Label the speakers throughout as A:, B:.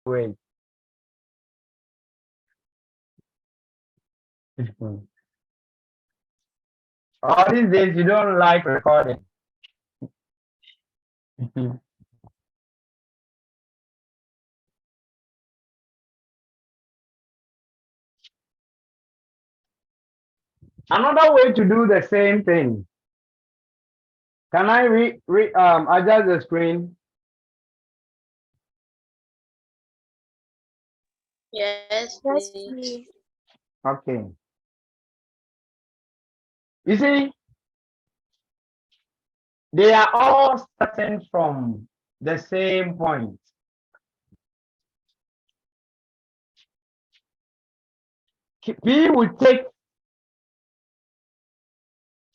A: Wait. All these days you don't like recording. Another way to do the same thing. Can I adjust the screen?
B: Yes,
C: Yes,
B: please.
C: please.
A: Okay. You see, they are all starting from the same point. P will take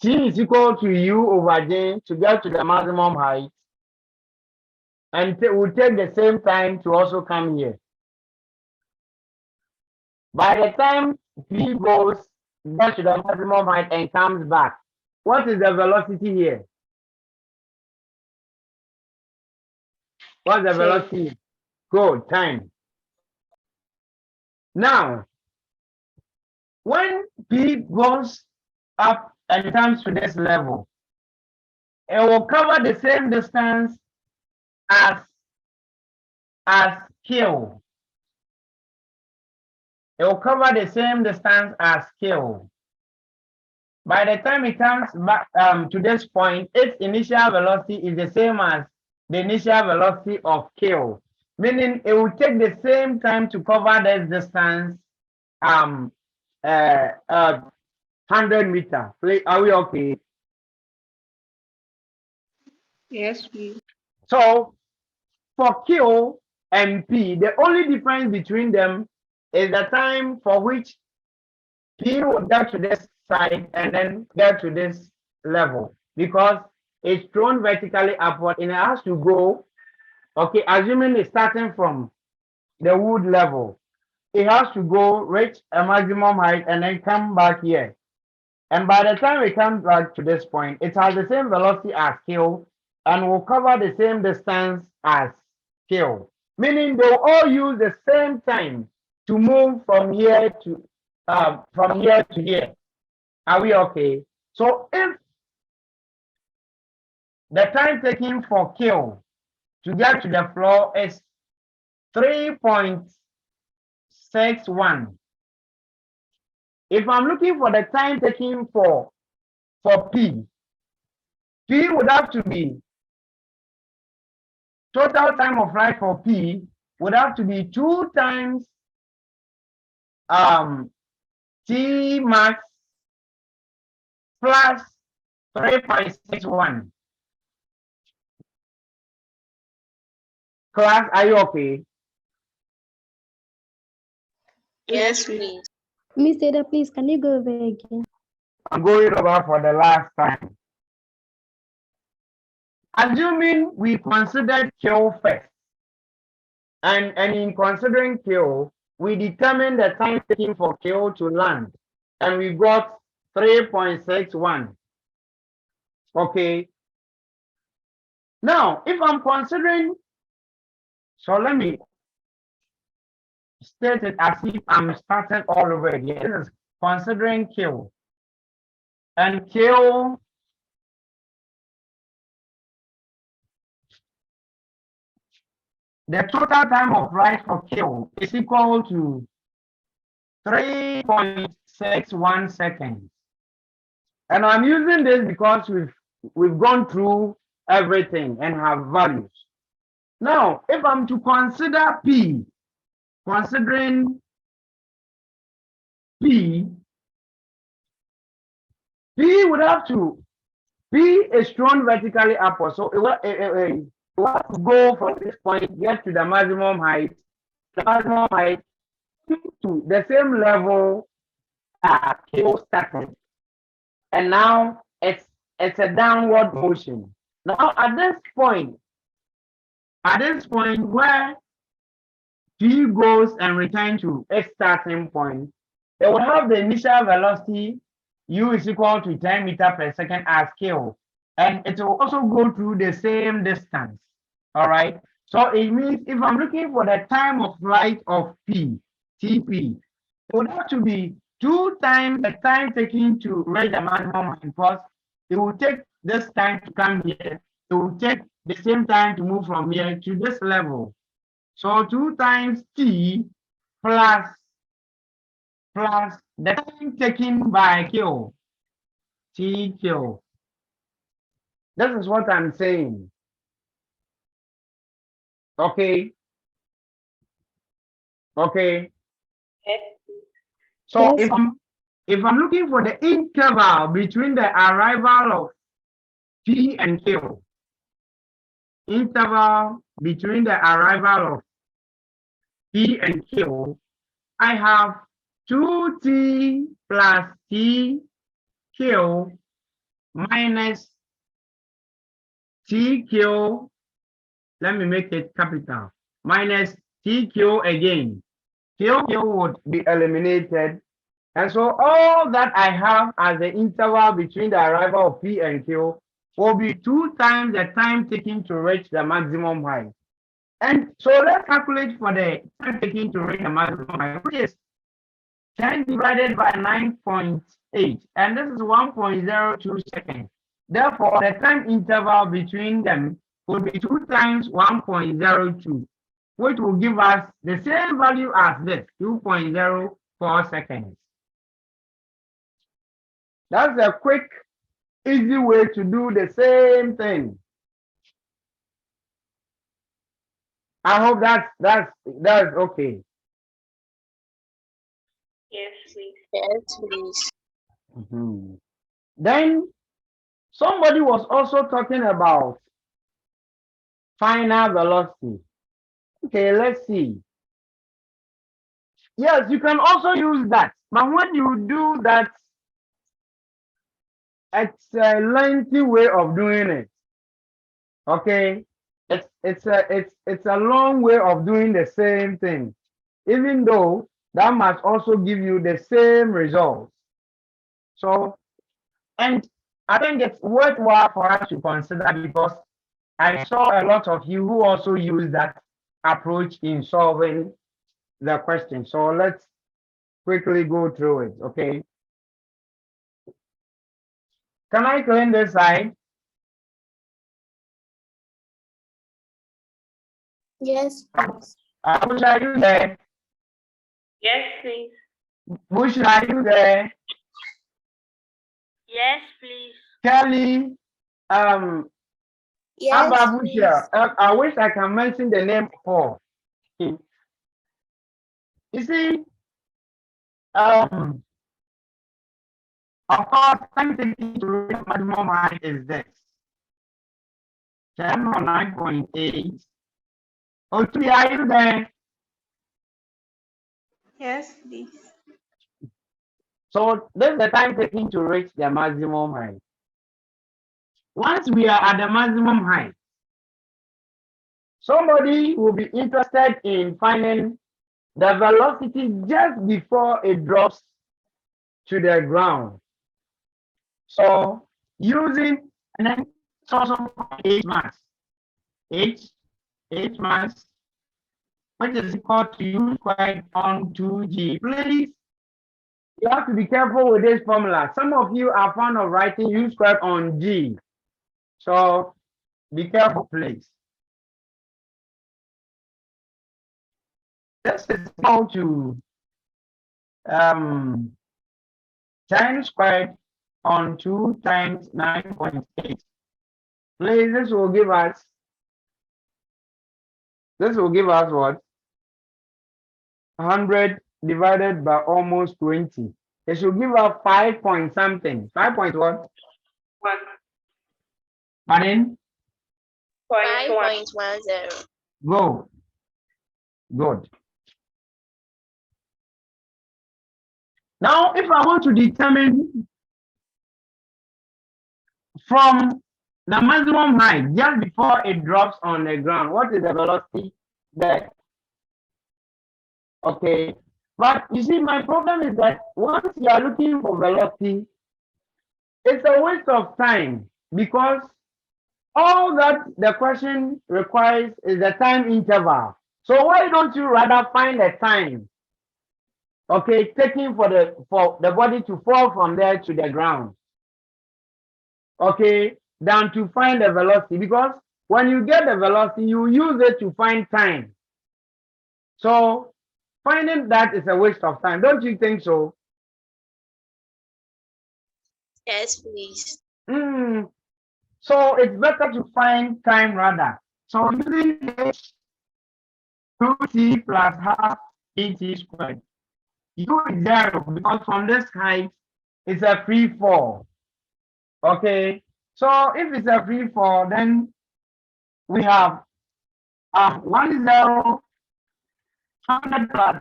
A: T is equal to U over J to get to the maximum height, and will take the same time to also come here. By the time P goes, gets to the maximum height and comes back, what is the velocity here? What's the velocity? Go, time. Now, when P goes up and comes to this level, it will cover the same distance as Q. It will cover the same distance as Q. By the time it comes back to this point, its initial velocity is the same as the initial velocity of Q, meaning it will take the same time to cover this distance 100 meters. Are we okay?
C: Yes, please.
A: So for Q and P, the only difference between them is the time for which P will get to this side and then get to this level, because it's thrown vertically upward and it has to go, okay, assuming it's starting from the wood level, it has to go reach a maximum height and then come back here. And by the time it comes back to this point, it has the same velocity as Q and will cover the same distance as Q, meaning they'll all use the same time to move from here to here. Are we okay? So if the time taken for Q to get to the floor is 3.61, if I'm looking for the time taken for P would have to be total time of flight for P would have to be 2 times T max plus 3.61. Class, are you okay?
B: Yes, please.
C: Mr. Please, can you go over again?
A: I'm going over for the last time. Assuming we considered Q first, and in considering Q, we determined the time taken for Q to land, and we got 3.61. Okay. Now, if I'm considering, so let me state it as if I'm starting all over again. This is considering Q. And Q, the total time of flight for Q is equal to 3.61 seconds. And I'm using this because we've gone through everything and have values. Now, if I'm to consider P, considering P would have to, P is thrown vertically upward, so it will have to go from this point, get to the maximum height to the same level Q started. And now it's a downward motion. Now at this point where P goes and returns to its starting point, it will have the initial velocity U is equal to 10 meters per second as Q. And it will also go through the same distance. All right. So it means if I'm looking for the time of flight of P, TP, it would have to be 2 times the time taken to reach the maximum height, because it will take this time to come here. It will take the same time to move from here to this level. So 2 times T plus the time taken by Q, TQ. This is what I'm saying. Okay. Okay. So
C: Yes.
A: if I'm looking for the interval between the arrival of P and Q, interval between the arrival of P and Q, I have 2T plus TQ minus TQ. Let me make it capital. Minus TQ again. QQ would be eliminated. And so all that I have as the interval between the arrival of P and Q will be 2 times the time taken to reach the maximum height. And so let's calculate for the time taken to reach the maximum height, which is 10 divided by 9.8. And this is 1.02 seconds. Therefore, the time interval between them will be 2 times 1.02, which will give us the same value as this, 2.04 seconds. That's a quick, easy way to do the same thing. I hope that's okay.
B: Yes, please. Yes, please.
A: Then somebody was also talking about final velocity. Okay, let's see. Yes, you can also use that, but when you do that, it's a lengthy way of doing it. Okay, it's a long way of doing the same thing, even though that must also give you the same results. So, and I think it's worthwhile for us to consider, because I saw a lot of you who also use that approach in solving the question. So let's quickly go through it, okay? Can I clean this side?
C: Yes.
A: Bush, are you there?
B: Yes, please.
A: Bush, are you there?
B: Yes, please.
A: Kelly,
C: Yes.
A: Ababusha, I wish I can mention the name Paul. You see, of course, time taking to reach maximum height is this. 10 or 9.8. Oh, three, are you there?
C: Yes, please.
A: So this is the time taking to reach the maximum height. Once we are at the maximum height, somebody will be interested in finding the velocity just before it drops to the ground. So using, and then it's also H mass, H mass, which is equal to U squared on 2G. Please, you have to be careful with this formula. Some of you are fond of writing U squared on G. So be careful, please. This is equal to 10 squared on 2 times 9.8. Please, this will give us what? 100 divided by almost 20. It should give us 5 point something. 5 point what?
B: 1.
A: Pardon?
B: 5.10.
A: Go. Good. Now, if I want to determine from the maximum height just before it drops on the ground, what is the velocity there? Okay. But you see, my problem is that once you are looking for velocity, it's a waste of time, because all that the question requires is the time interval. So why don't you rather find a time, okay, taking for the body to fall from there to the ground, okay, than to find the velocity, because when you get the velocity, you use it to find time. So finding that is a waste of time. Don't you think so?
C: Yes, please.
A: So it's better to find time rather. So using h 2t plus half et squared. U is 0 because from this height it's a free fall. Okay. So if it's a free fall, then we have 1 100 plus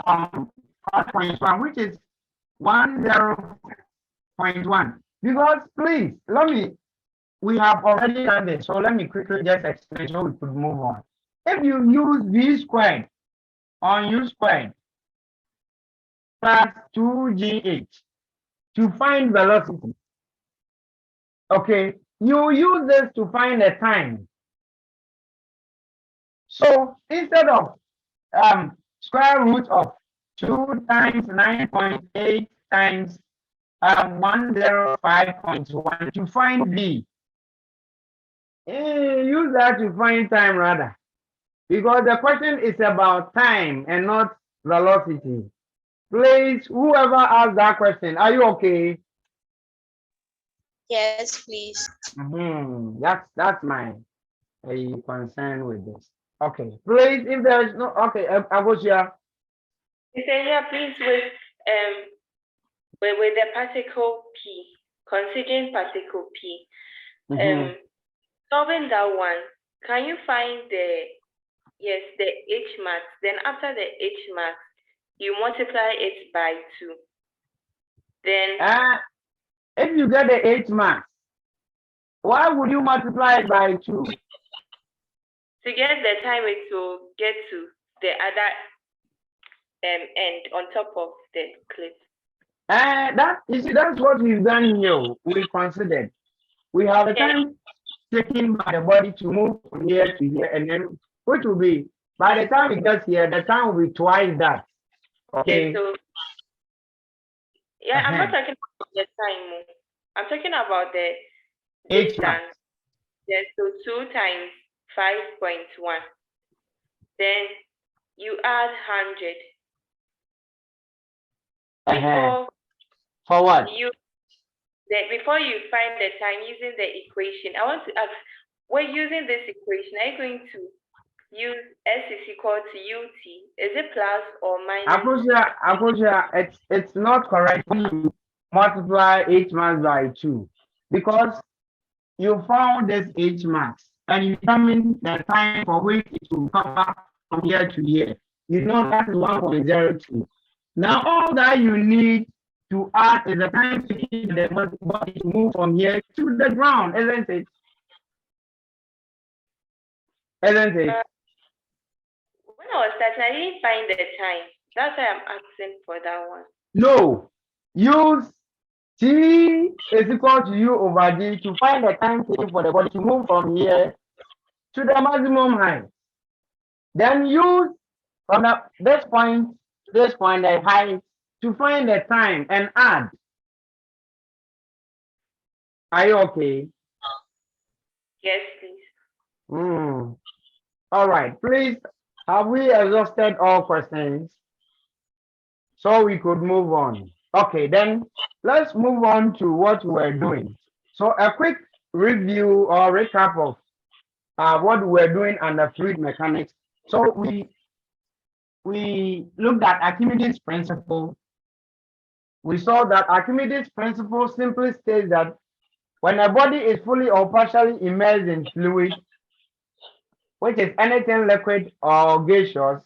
A: 5.1, which is 10.1. Because please, we have already done this, so let me quickly just explain so we could move on. If you use v squared on u squared plus 2gh to find velocity, okay, you use this to find the time. So instead of square root of 2 times 9.8 times 105.1 to find v, use that to find time rather, because the question is about time and not velocity. Please, whoever asked that question, are you okay?
C: Yes, please.
A: That's my concern with this. Okay, please, if there is no, okay, I was here.
B: He said, yeah, please with the particle p, considering particle p, solving that one, can you find the h max? Then after the h max, you multiply it by 2. Then
A: if you get the h max, why would you multiply it by 2?
B: To get the time it will get to the other end on top of the cliff.
A: That's what we've done here. We considered. We have the time taken by the body to move from here to here, and then which will be, by the time it gets here, the time will be twice that. Okay.
B: So I'm not talking about the time. I'm talking about the distance. Yes, so 2 times 5.1. Then you add 100. Before
A: for what?
B: Before you find the time using the equation, I want to ask, we're using this equation, are you going to use S is equal to UT? Is it plus or minus?
A: Akosia, it's not correct when you multiply h max by 2, because you found this h max and you determine the time for which it will cover from here to here. You know that is 1.02. Now all that you need to add is the time taking the body to move from here to the ground, isn't it? Isn't it?
B: When I was starting, I didn't find the time. That's why I'm asking for that one.
A: No. Use T is equal to U over D to find the time taken for the body to move from here to the maximum height. Then use from this point, the height, to find the time and add. Are you okay?
B: Yes, please.
A: All right, please, have we exhausted all questions? So we could move on. Okay, then let's move on to what we're doing. So a quick review or recap of what we're doing under fluid mechanics. So we looked at Archimedes' principle. We saw that Archimedes' principle simply states that when a body is fully or partially immersed in fluid, which is anything liquid or gaseous,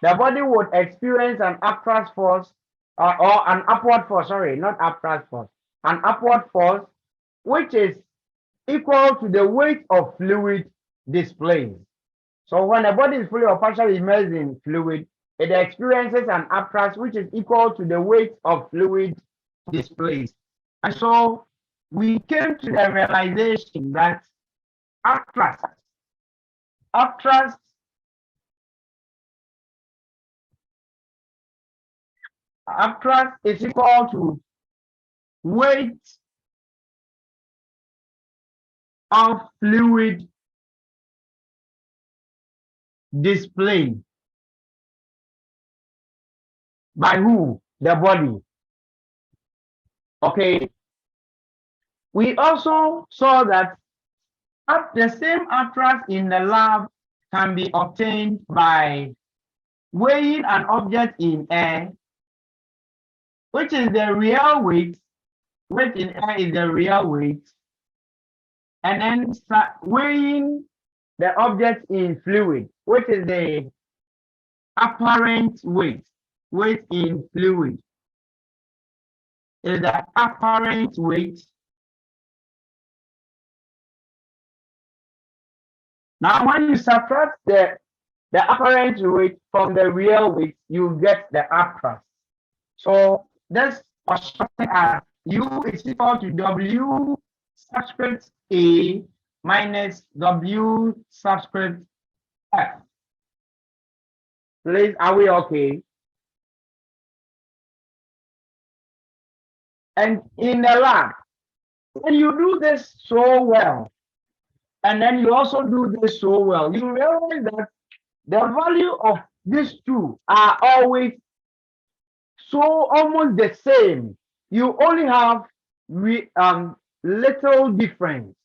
A: the body would experience an upward force, or an upward force, sorry, not upward force, an upward force, which is equal to the weight of fluid displaced. So when a body is fully or partially immersed in fluid, it experiences an upthrust which is equal to the weight of fluid displaced. And so we came to the realization that upthrust. Upthrust is equal to weight of fluid displayed by who? The body. Okay. We also saw that the same upthrust in the lab can be obtained by weighing an object in air, which is the real weight. Weight in air is the real weight. And then weighing the object in fluid, which is the apparent weight. Weight in fluid is the apparent weight. Now, when you subtract the apparent weight from the real weight, you get the upthrust. So this was shortened as U is equal to W subscript A minus W subscript F. Please, are we okay? And in the lab, when you do this so well, and then you also do this so well, you realize that the value of these two are always so almost the same. You only have little difference,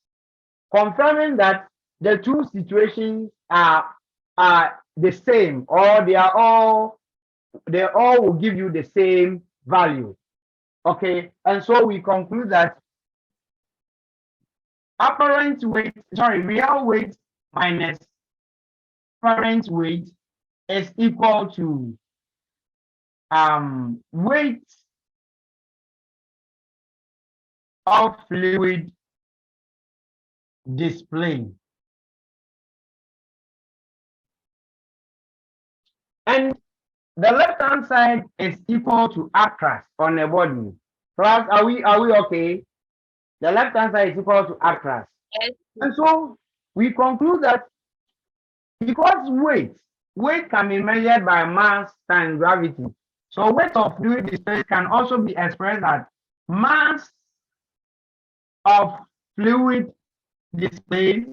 A: confirming that the two situations are the same, or they all will give you the same value. Okay, and so we conclude that apparent weight, real weight minus apparent weight is equal to weight of fluid displayed. And the left hand side is equal to upthrust on the body. Class, are we okay? The left hand side is equal to upthrust.
C: Yes.
A: And so we conclude that because weight can be measured by mass times gravity. So weight of fluid displaced can also be expressed as mass of fluid displaced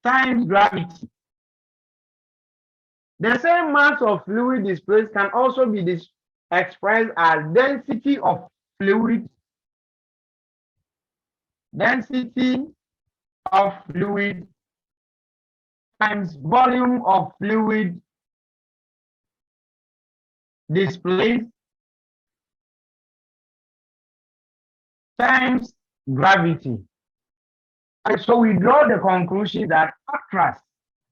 A: times gravity. The same mass of fluid displaced can also be expressed as density of fluid, times volume of fluid displaced times gravity. And so we draw the conclusion that upthrust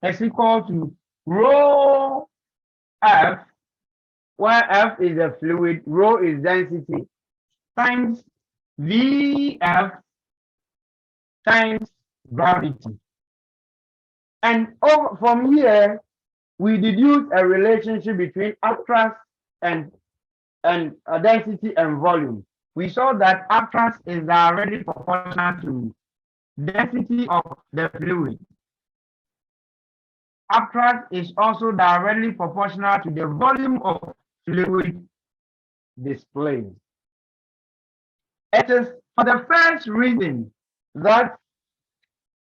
A: is equal to rho F, where F is the fluid, rho is density, times VF times gravity. And from here, we deduce a relationship between upthrust and density and volume. We saw that upthrust is directly proportional to density of the fluid. Upthrust is also directly proportional to the volume of fluid displayed. It is for the first reason that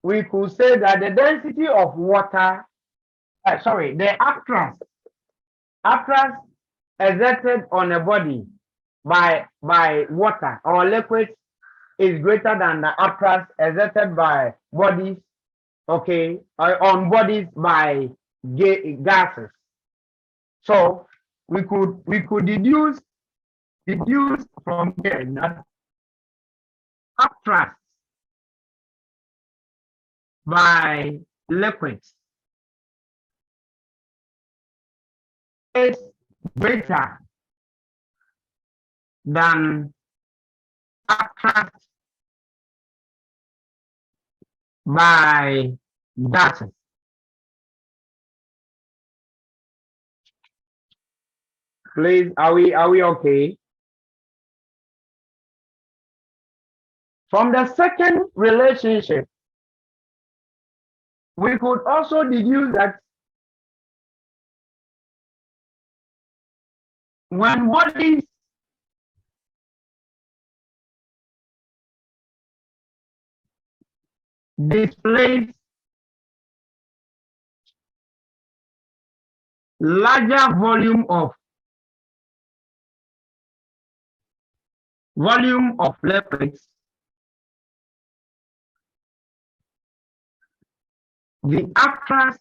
A: we could say that the density of water, the upthrust exerted on a body by water or liquids is greater than the upthrust exerted by bodies, on bodies by gases. So we could deduce from here that upthrust by liquids is greater than upthrust by gases. Please, are we okay? From the second relationship, we could also deduce that when bodies displace larger volume of liquids, the actress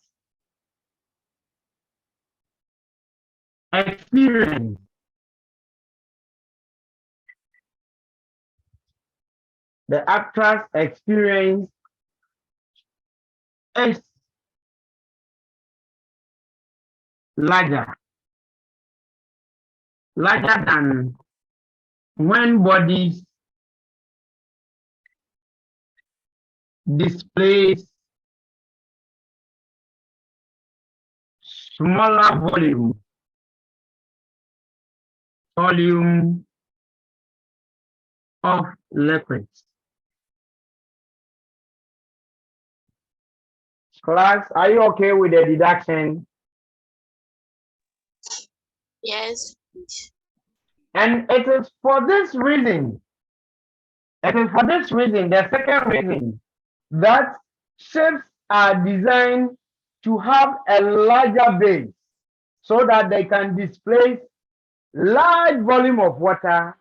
A: experience is larger than when bodies displace smaller volume of liquids. Class, are you okay with the deduction?
C: Yes, please.
A: And it is for this reason, the second reason, that ships are designed to have a larger base so that they can displace large volume of water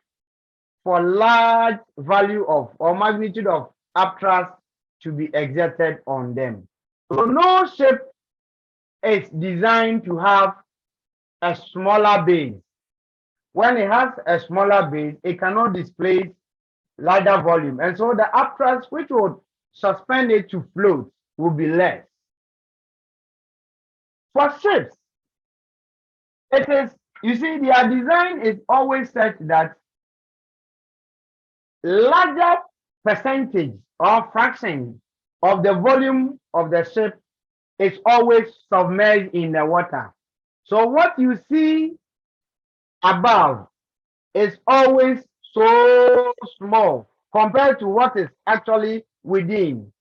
A: for large value of or magnitude of upthrust to be exerted on them. So no ship is designed to have a smaller base. When it has a smaller base, it cannot displace larger volume. And so the upthrust which would suspend it to float will be less. For ships, it is, you see, their design is always such that larger percentage or fraction of the volume of the ship is always submerged in the water. So what you see above is always so small compared to what is actually within.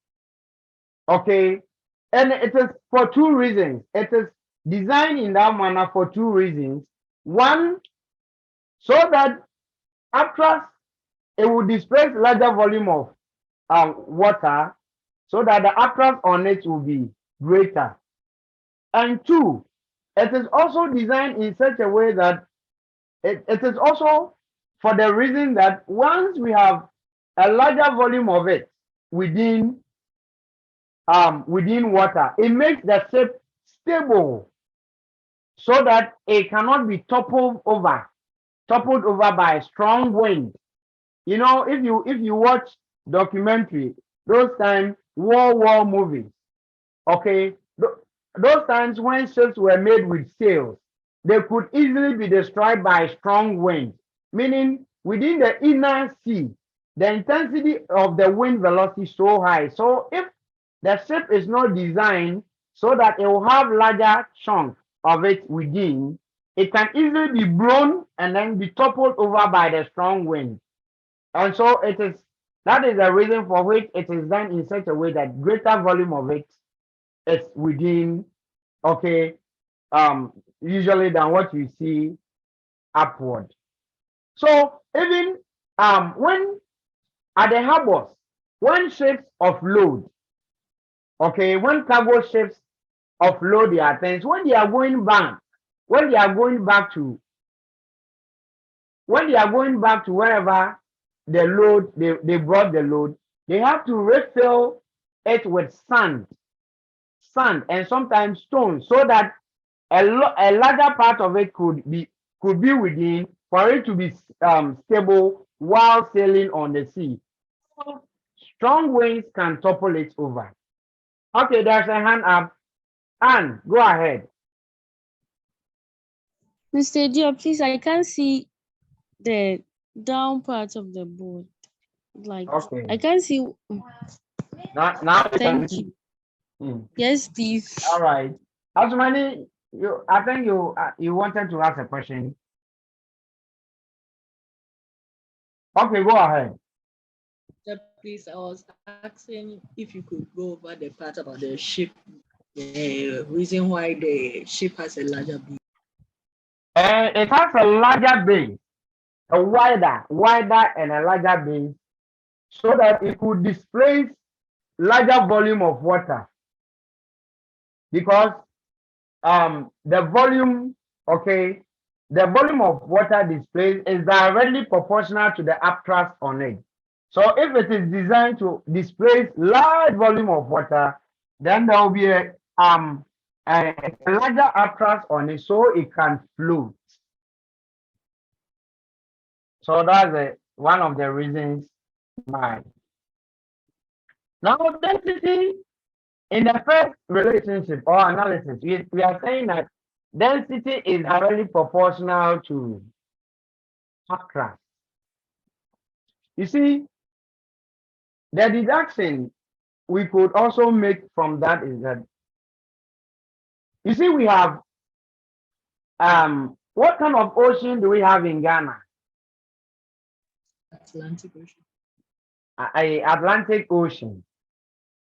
A: Okay, and it is for two reasons. It is designed in that manner for two reasons. One, so that after it will displace larger volume of water, so that the upthrust on it will be greater. And two, it is also designed in such a way that it is also for the reason that once we have a larger volume of it within water, it makes the ship stable so that it cannot be toppled over by strong wind. You know, if you watch documentary, those times war movies, okay, those times when ships were made with sails, they could easily be destroyed by strong wind, meaning within the inner sea, the intensity of the wind velocity is so high. So if the ship is not designed so that it will have larger chunk of it within, it can easily be blown and then be toppled over by the strong wind. And so that is the reason for which it is done in such a way that greater volume of it is within, okay, usually than what you see upward. So even when at the harbors, when ships offload, okay, when cargo ships offload their things, when they are going back to wherever the load they brought the load, they have to refill it with sand and sometimes stones so that a larger part of it could be within for it to be stable while sailing on the sea. Strong winds can topple it over. Okay, there's a hand up. Anne, go ahead.
D: Mr. Dio, please, I can't see the down part of the board. Like,
A: Okay.
D: I can't see.
A: Now
D: Thank you. Yes, please.
A: All right. Asmani, I think you wanted to ask a question. Okay, go ahead.
E: Please, I was asking if you could go over the part about the ship, the reason why the ship has a larger base.
A: It has a larger base, a wider and a larger base, so that it could displace larger volume of water. Because the volume, okay, the volume of water displaced is directly proportional to the upthrust on it. So if it is designed to displace large volume of water, then there will be a larger upthrust on it so it can float. So that's one of the reasons why. Now density in the first relationship or analysis, we are saying that density is directly proportional to upthrust. You see, the deduction we could also make from that is that, you see, we have what kind of ocean do we have in Ghana?
E: Atlantic Ocean.
A: Atlantic Ocean.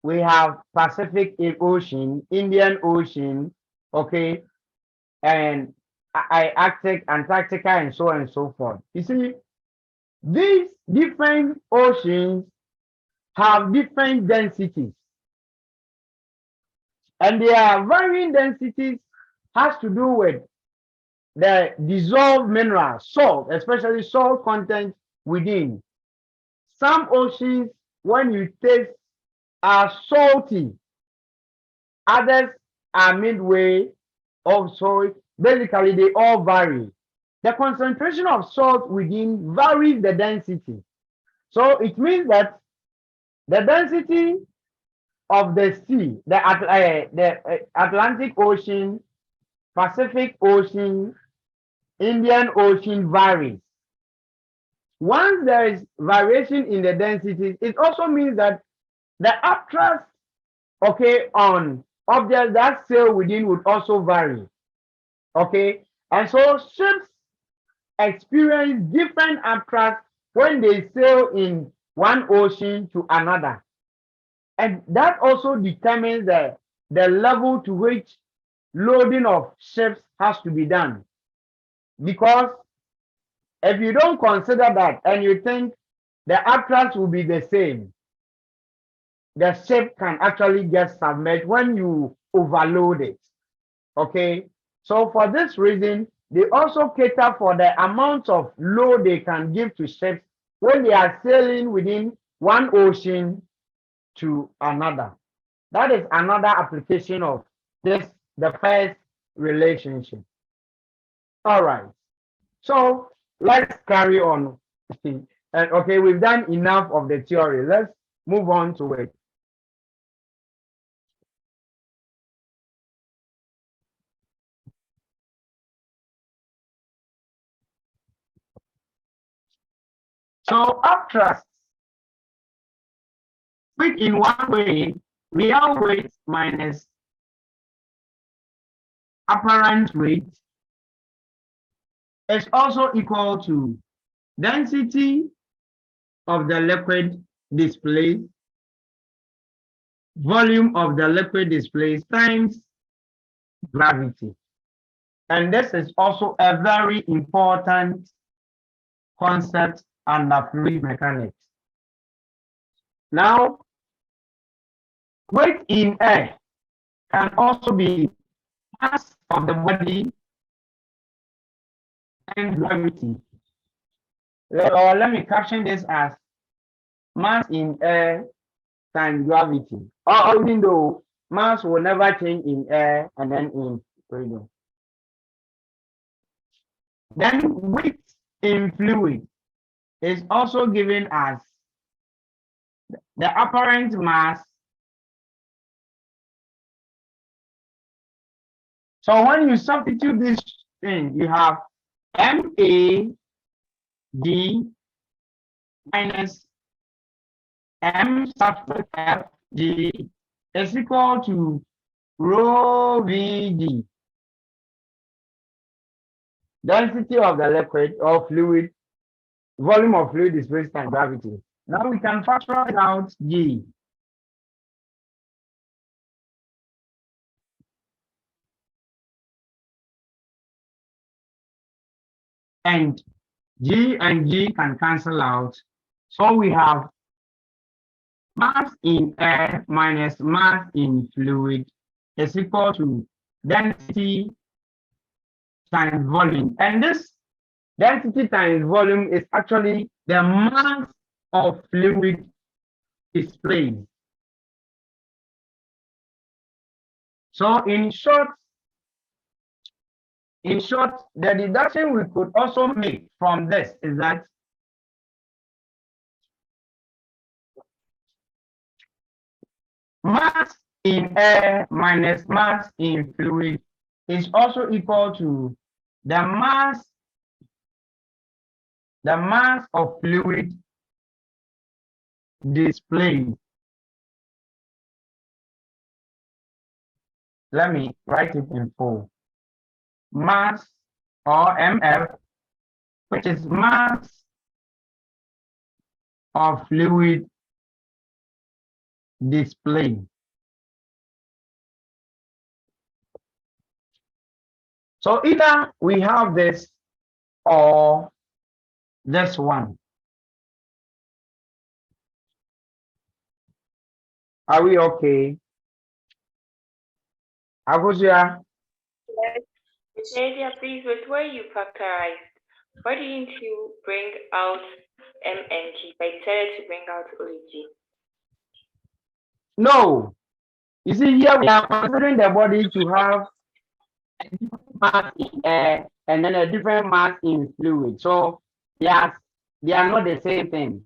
A: We have Pacific Ocean, Indian Ocean, okay, and Arctic, Antarctica, and so on and so forth. You see, these different oceans have different densities, and their varying densities has to do with the dissolved mineral salt, especially salt content within. Some oceans, when you taste, are salty, others are midway. Also, basically they all vary. The concentration of salt within varies the density. So it means that the density of the sea, the Atlantic Ocean, Pacific Ocean, Indian Ocean varies. Once there is variation in the densities, it also means that the upthrust, okay, on objects that sail within would also vary. Okay, and so ships experience different upthrust when they sail in one ocean to another. And that also determines the level to which loading of ships has to be done. Because if you don't consider that and you think the upthrust will be the same, the ship can actually get submerged when you overload it. Okay, so for this reason, they also cater for the amount of load they can give to ships when they are sailing within one ocean to another. That is another application of this, the first relationship. All right, so let's carry on. And okay, we've done enough of the theory. Let's move on to it. So upthrust, which in one way, real weight minus apparent weight, is also equal to density of the liquid displaced, volume of the liquid displaced times gravity. And this is also a very important concept under fluid mechanics. Now, weight in air can also be mass of the body and gravity. Or let me caption this as mass in air times gravity. Or even though mass will never change in air and then in radio. Then weight in fluid is also given as the apparent mass. So when you substitute this thing, you have MAD minus M subscript FG is equal to rho VD. Density of the liquid or fluid, volume of fluid displaced by gravity. Now we can factorize out G. And G can cancel out. So we have mass in air minus mass in fluid is equal to density times volume. And this density times volume is actually the mass of fluid displaced. So in short, the deduction we could also make from this is that mass in air minus mass in fluid is also equal to the mass of fluid displaced. Let me write it in full. Mass or MF, which is mass of fluid displaced. So either we have this or this one. Are we okay? Agusia?
B: Yes, please, with where you factorized, why didn't you bring out M and G, but decided to bring out only G?
A: No. You see, here we are considering the body to have a different mass in air and then a different mass in fluid. So yes, they are not the same thing.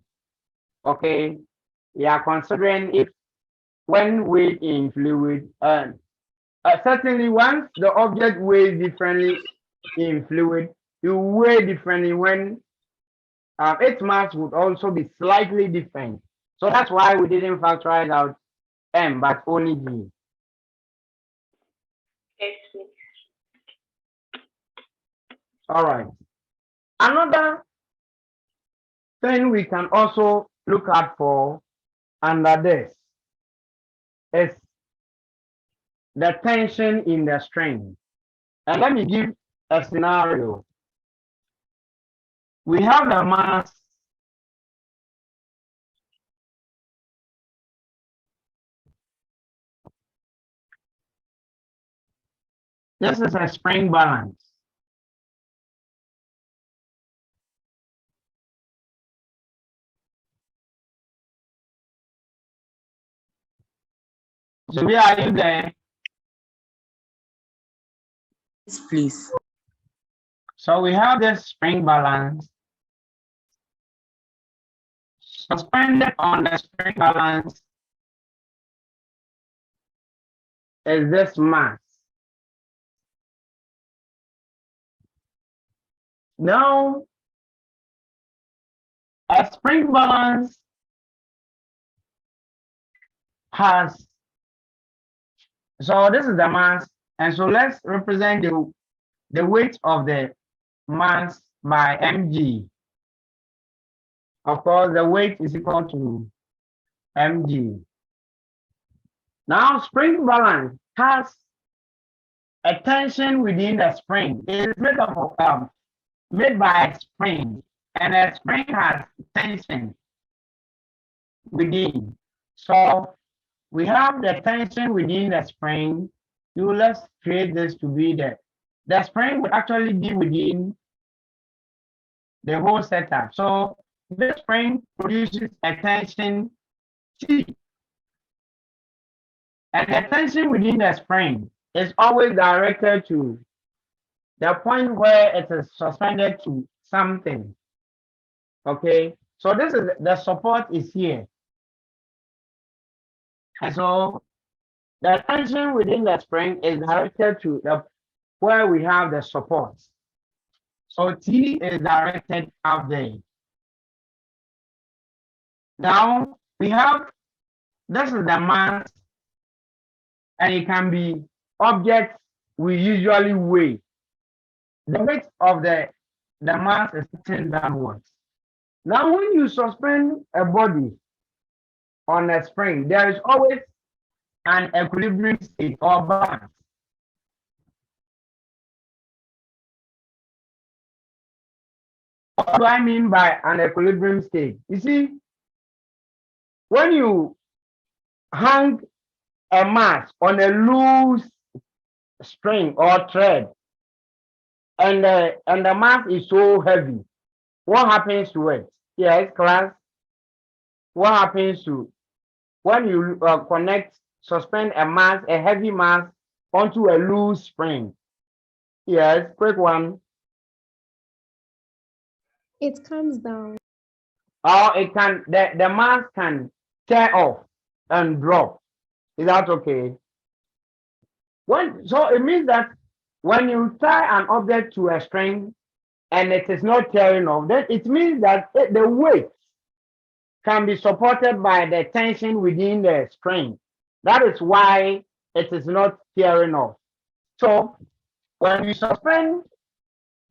A: Okay. We are considering if when weighed in fluid, certainly once the object weighs differently in fluid, you weigh differently when its mass would also be slightly different. So that's why we didn't factorize out M, but only G.
B: Yes, please.
A: All right. Another thing we can also look at for under this is the tension in the string. And let me give a scenario. We have the mass this is a spring balance. So where are you there?
C: Yes, please.
A: So we have this spring balance. Suspended on the spring balance is this mass. Now, a spring balance has, so this is the mass, and so let's represent the weight of the mass by mg. Of course, the weight is equal to mg. Now, spring balance has a tension within the spring. It is made by a spring, and a spring has tension within. So we have the tension within the spring. Let's create this to be the spring will actually be within the whole setup. So this spring produces a tension T. And the tension within the spring is always directed to the point where it is suspended to something. Okay, so this is the support is here. And so the tension within the spring is directed to the where we have the support. So T is directed out there. Now we have, this is the mass, and it can be objects we usually weigh. The weight of the mass is tilted downwards. Now, when you suspend a body on a spring, there is always an equilibrium state or balance. What do I mean by an equilibrium state? You see, when you hang a mass on a loose string or thread, and the mass is so heavy, what happens to it? Yes, class. What happens to when you suspend a mass, a heavy mass, onto a loose spring? Yes, quick one.
F: It comes down.
A: Or it can the mass can tear off and drop. Is that okay? So it means that when you tie an object to a string and it is not tearing off, then it means that the weight can be supported by the tension within the string. That is why it is not tearing off. So when you suspend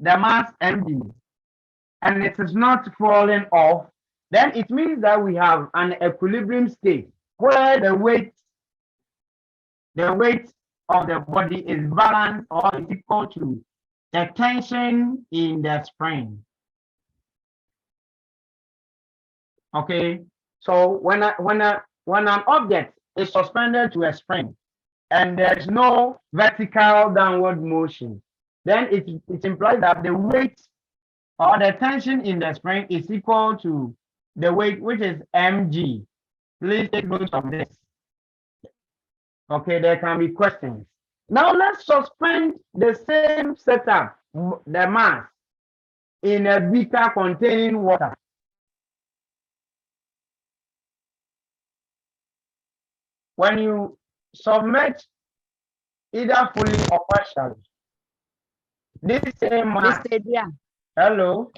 A: the mass mg and it is not falling off, then it means that we have an equilibrium state where the weight of the body is balanced or is equal to the tension in the spring. Okay, so when an object is suspended to a spring and there's no vertical downward motion, then it implies that the weight or the tension in the spring is equal to the weight, which is mg. Please take note of this. Okay, there can be questions. Now let's suspend the same setup, the mass, in a beaker containing water. When you submerge either fully or partially, this same mass.
C: Mr. Dia,
A: Hello.